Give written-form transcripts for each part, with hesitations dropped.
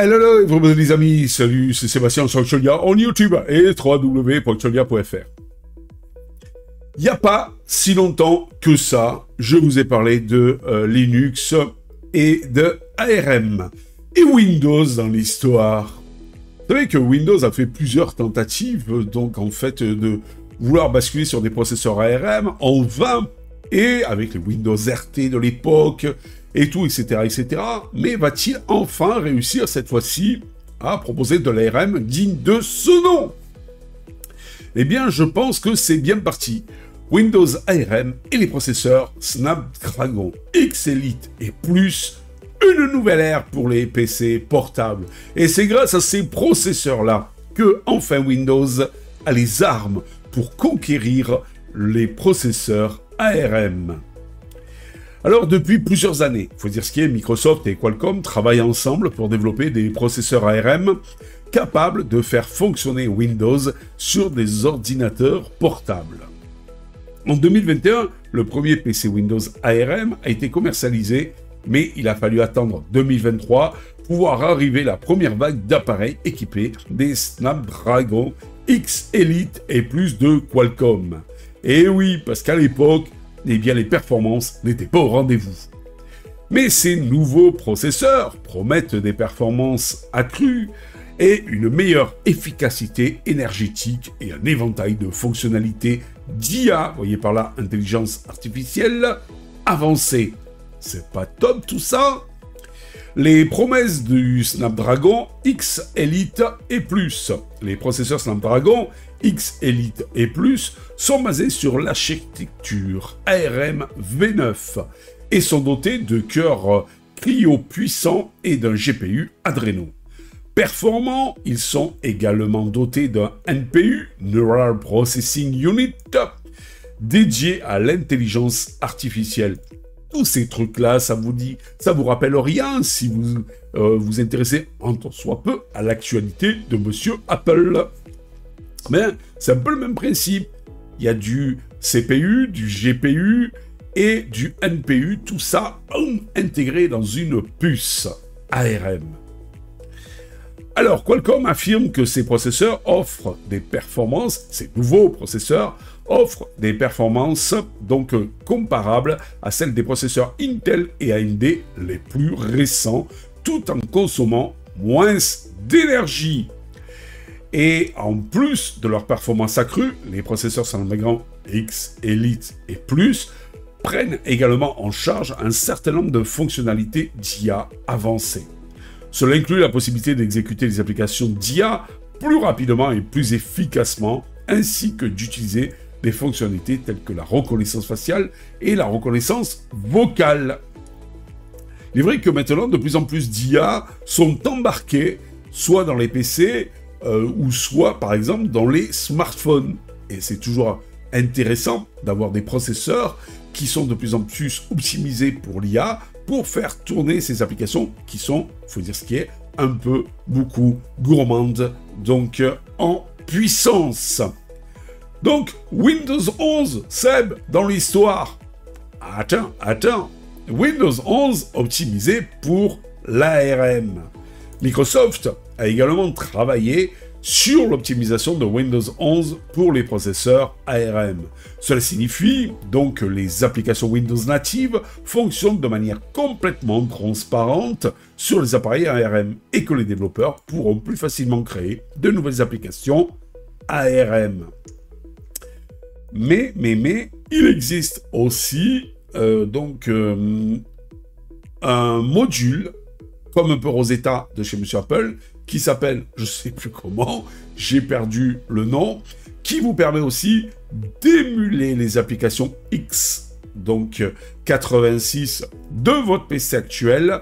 Hello, everybody les amis, salut, c'est Sébastien sur Cholia en YouTube et www.cholia.fr. Il n'y a pas si longtemps que ça, je vous ai parlé de Linux et de ARM et Windows dans l'histoire. Vous savez que Windows a fait plusieurs tentatives, donc en fait, de vouloir basculer sur des processeurs ARM en vain, et avec les Windows RT de l'époque, et tout, etc., etc. Mais va-t-il enfin réussir cette fois-ci à proposer de l'ARM digne de ce nom? Eh bien, je pense que c'est bien parti. Windows ARM et les processeurs Snapdragon X Elite et plus, une nouvelle ère pour les PC portables. Et c'est grâce à ces processeurs-là que, enfin, Windows a les armes pour conquérir les processeurs ARM. Alors, depuis plusieurs années, il faut dire ce qui est, Microsoft et Qualcomm travaillent ensemble pour développer des processeurs ARM capables de faire fonctionner Windows sur des ordinateurs portables. En 2021, le premier PC Windows ARM a été commercialisé, mais il a fallu attendre 2023 pour voir arriver la première vague d'appareils équipés des Snapdragon X Elite et plus de Qualcomm. Et oui, parce qu'à l'époque, eh bien, les performances n'étaient pas au rendez-vous. Mais ces nouveaux processeurs promettent des performances accrues et une meilleure efficacité énergétique et un éventail de fonctionnalités d'IA, voyez par là, intelligence artificielle, avancée. C'est pas top tout ça? Les promesses du Snapdragon X Elite et plus. Les processeurs Snapdragon X Elite et plus sont basés sur l'architecture ARM V9 et sont dotés de cœurs Clio puissants et d'un GPU Adreno. Performants, ils sont également dotés d'un NPU, Neural Processing Unit, dédié à l'intelligence artificielle. Tous ces trucs-là, ça vous rappelle rien si vous vous intéressez en tant soit peu à l'actualité de Monsieur Apple. Mais c'est un peu le même principe. Il y a du CPU, du GPU et du NPU, tout ça intégré dans une puce ARM. Alors, Qualcomm affirme que ces processeurs offrent des performances, ces nouveaux processeurs offrent des performances donc comparables à celles des processeurs Intel et AMD les plus récents, tout en consommant moins d'énergie. Et en plus de leur performance accrue, les processeurs Snapdragon X Elite et plus prennent également en charge un certain nombre de fonctionnalités d'IA avancées. Cela inclut la possibilité d'exécuter les applications d'IA plus rapidement et plus efficacement, ainsi que d'utiliser des fonctionnalités telles que la reconnaissance faciale et la reconnaissance vocale. Il est vrai que maintenant, de plus en plus d'IA sont embarquées, soit dans les PC, ou soit, par exemple, dans les smartphones. Et c'est toujours intéressant d'avoir des processeurs qui sont de plus en plus optimisés pour l'IA, pour faire tourner ces applications qui sont, il faut dire ce qui est, un peu, beaucoup gourmandes, donc en puissance. Donc, Windows 11, Seb, dans l'histoire. Attends. Windows 11 optimisé pour l'ARM. Microsoft a également travaillé sur l'optimisation de Windows 11 pour les processeurs ARM. Cela signifie donc que les applications Windows natives fonctionnent de manière complètement transparente sur les appareils ARM et que les développeurs pourront plus facilement créer de nouvelles applications ARM. Mais, il existe aussi un module, comme un peu Rosetta de chez Monsieur Apple, qui s'appelle, je sais plus comment, j'ai perdu le nom, qui vous permet aussi d'émuler les applications X, donc 86 de votre PC actuel,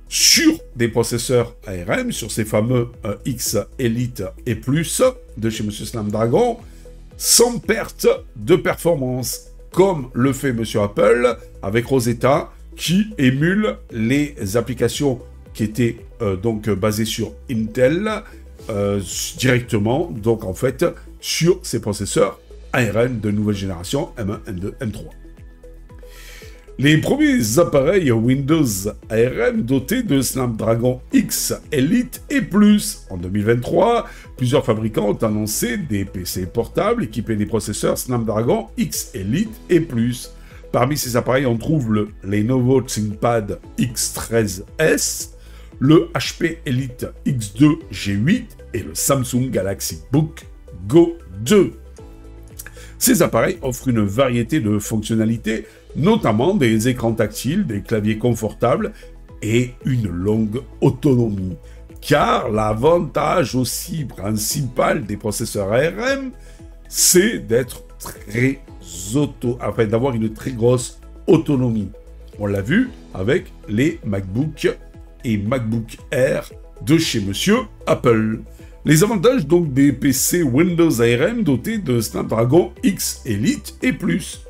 sur des processeurs ARM, sur ces fameux X Elite et plus de chez Monsieur Snapdragon, sans perte de performance, comme le fait Monsieur Apple avec Rosetta, qui émule les applications qui étaient donc basées sur Intel directement, donc en fait, sur ces processeurs ARM de nouvelle génération, M1, M2, M3. Les premiers appareils Windows ARM dotés de Snapdragon X Elite et Plus. En 2023, plusieurs fabricants ont annoncé des PC portables équipés des processeurs Snapdragon X Elite et Plus. Parmi ces appareils, on trouve le Lenovo ThinkPad X13S, le HP Elite X2 G8 et le Samsung Galaxy Book Go 2. Ces appareils offrent une variété de fonctionnalités, notamment des écrans tactiles, des claviers confortables et une longue autonomie. Car l'avantage aussi principal des processeurs ARM, c'est d'être d'avoir une très grosse autonomie. On l'a vu avec les MacBook et MacBook Air de chez Monsieur Apple. Les avantages donc des PC Windows ARM dotés de Snapdragon X Elite et Plus.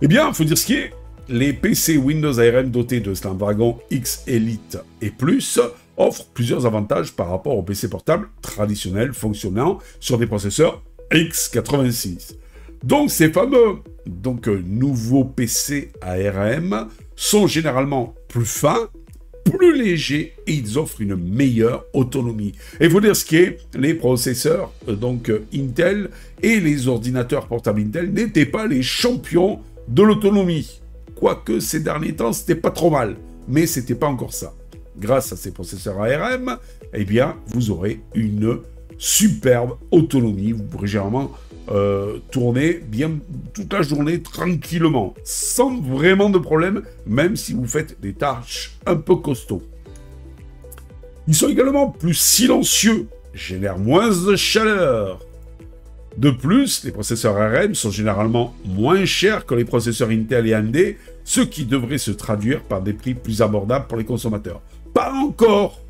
Eh bien, il faut dire ce qui est, les PC Windows ARM dotés de Snapdragon X Elite et Plus offrent plusieurs avantages par rapport aux PC portables traditionnels fonctionnant sur des processeurs x86. Donc ces fameux nouveaux PC ARM sont généralement plus fins, plus légers et ils offrent une meilleure autonomie. Et il faut dire ce qui est, les processeurs Intel et les ordinateurs portables Intel n'étaient pas les champions de l'autonomie. Quoique ces derniers temps, c'était pas trop mal, mais c'était pas encore ça. Grâce à ces processeurs ARM, eh bien, vous aurez une superbe autonomie. Vous pourrez généralement tourner bien toute la journée tranquillement, sans vraiment de problème, même si vous faites des tâches un peu costauds. Ils sont également plus silencieux, génèrent moins de chaleur. De plus, les processeurs ARM sont généralement moins chers que les processeurs Intel et AMD, ce qui devrait se traduire par des prix plus abordables pour les consommateurs. Pas encore,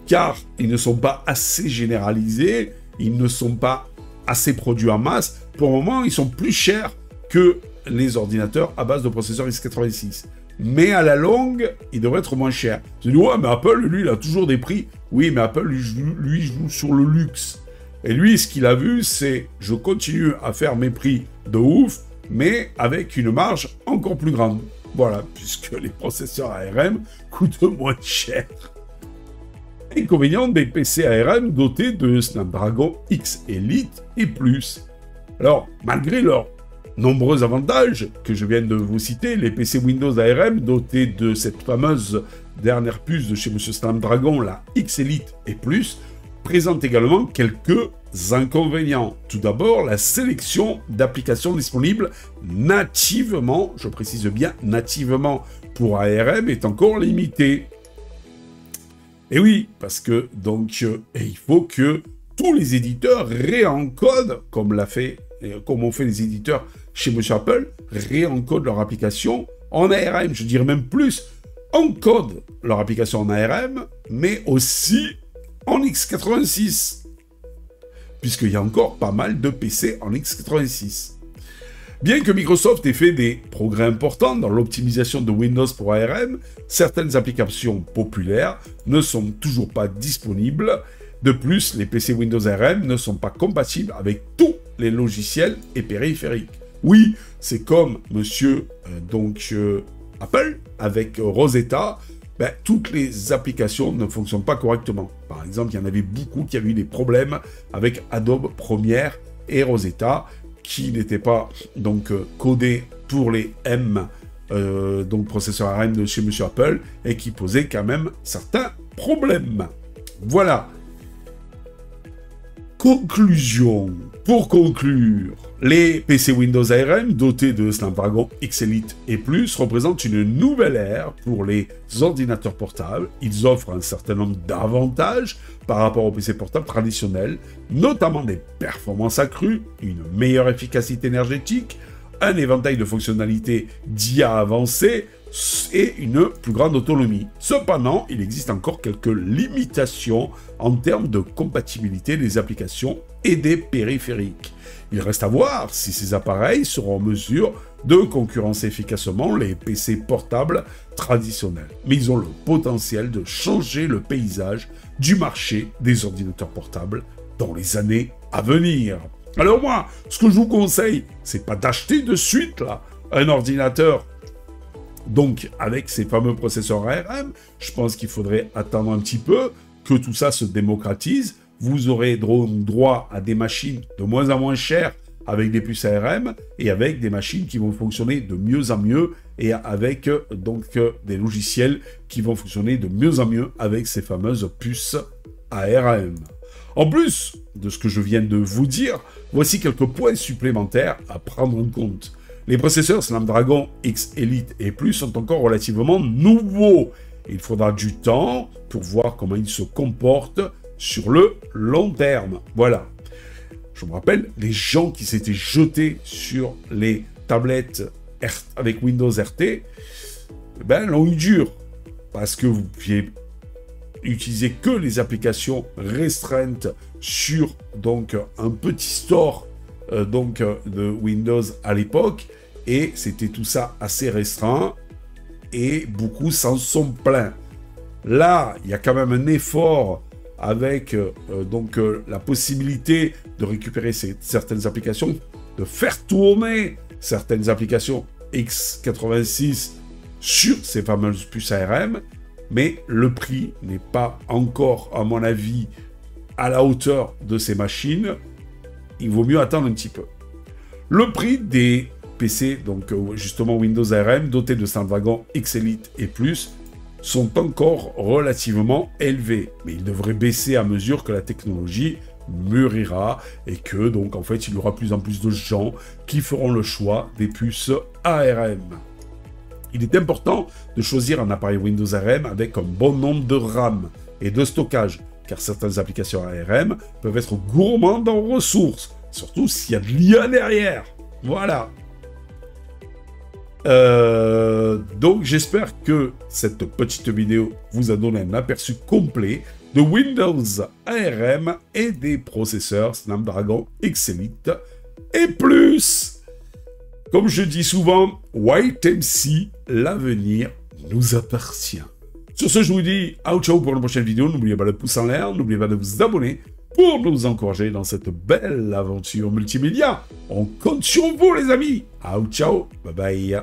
car ils ne sont pas assez généralisés, ils ne sont pas assez produits en masse. Pour le moment, ils sont plus chers que les ordinateurs à base de processeurs x86. Mais à la longue, ils devraient être moins chers. Tu dis, ouais, mais Apple, lui, il a toujours des prix. Oui, mais Apple, lui joue sur le luxe. Et lui, ce qu'il a vu, c'est, je continue à faire mes prix de ouf, mais avec une marge encore plus grande. Voilà, puisque les processeurs ARM coûtent moins cher. Inconvénient des PC ARM dotés de Snapdragon X Elite et Plus. Alors, malgré leurs nombreux avantages que je viens de vous citer, les PC Windows ARM dotés de cette fameuse dernière puce de chez Monsieur Snapdragon, la X Elite et Plus, présentent également quelques inconvénients. Tout d'abord, la sélection d'applications disponibles nativement, je précise bien nativement pour ARM, est encore limitée. Et oui, parce que il faut que tous les éditeurs réencodent, comme ont fait les éditeurs chez Monsieur Apple, réencodent leur application en ARM. Je dirais même plus, encodent leur application en ARM, mais aussi en x86. Puisqu'il y a encore pas mal de PC en x86. Bien que Microsoft ait fait des progrès importants dans l'optimisation de Windows pour ARM, certaines applications populaires ne sont toujours pas disponibles. De plus, les PC Windows ARM ne sont pas compatibles avec tous les logiciels et périphériques. Oui, c'est comme Monsieur Apple avec Rosetta. Toutes les applications ne fonctionnent pas correctement. Par exemple, il y en avait beaucoup qui avaient eu des problèmes avec Adobe Premiere et Rosetta, qui n'étaient pas codés pour les processeurs ARM de chez Monsieur Apple, et qui posaient quand même certains problèmes. Voilà. Conclusion. Pour conclure, les PC Windows ARM dotés de Snapdragon X Elite et Plus représentent une nouvelle ère pour les ordinateurs portables. Ils offrent un certain nombre d'avantages par rapport aux PC portables traditionnels, notamment des performances accrues, une meilleure efficacité énergétique, un éventail de fonctionnalités d'IA avancées et une plus grande autonomie. Cependant, il existe encore quelques limitations en termes de compatibilité des applications et des périphériques. Il reste à voir si ces appareils seront en mesure de concurrencer efficacement les PC portables traditionnels. Mais ils ont le potentiel de changer le paysage du marché des ordinateurs portables dans les années à venir. Alors moi, ce que je vous conseille, c'est pas d'acheter de suite là un ordinateur Donc, avec ces fameux processeurs ARM, je pense qu'il faudrait attendre un petit peu que tout ça se démocratise. Vous aurez droit à des machines de moins en moins chères avec des puces ARM et avec des machines qui vont fonctionner de mieux en mieux et avec des logiciels qui vont fonctionner de mieux en mieux avec ces fameuses puces ARM. En plus de ce que je viens de vous dire, voici quelques points supplémentaires à prendre en compte. Les processeurs Snapdragon X Elite et Plus sont encore relativement nouveaux. Il faudra du temps pour voir comment ils se comportent sur le long terme. Voilà. Je me rappelle, les gens qui s'étaient jetés sur les tablettes avec Windows RT, l'ont eu dur. Parce que vous pouviez utiliser que les applications restreintes sur un petit store de Windows à l'époque. Et c'était tout ça assez restreint. Et beaucoup s'en sont plaints. Là, il y a quand même un effort avec la possibilité de récupérer certaines applications, de faire tourner certaines applications x86 sur ces fameuses puces ARM, mais le prix n'est pas encore, à mon avis, à la hauteur de ces machines. Il vaut mieux attendre un petit peu. Le prix des PC, justement Windows ARM, dotés de Snapdragon X Elite et Plus, sont encore relativement élevés, mais ils devraient baisser à mesure que la technologie mûrira et que en fait il y aura plus en plus de gens qui feront le choix des puces ARM. Il est important de choisir un appareil Windows ARM avec un bon nombre de RAM et de stockage, car certaines applications ARM peuvent être gourmandes en ressources, surtout s'il y a de l'IA derrière. Voilà. Donc j'espère que cette petite vidéo vous a donné un aperçu complet de Windows ARM et des processeurs Snapdragon X Elite et Plus. Comme je dis souvent, wait and see, l'avenir nous appartient. Sur ce, je vous dis ciao pour une prochaine vidéo. N'oubliez pas le pouce en l'air, n'oubliez pas de vous abonner pour nous encourager dans cette belle aventure multimédia. On compte sur vous les amis. Ciao, bye bye.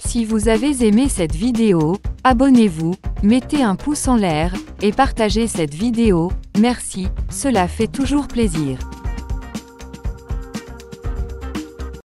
Si vous avez aimé cette vidéo, abonnez-vous, mettez un pouce en l'air et partagez cette vidéo. Merci, cela fait toujours plaisir.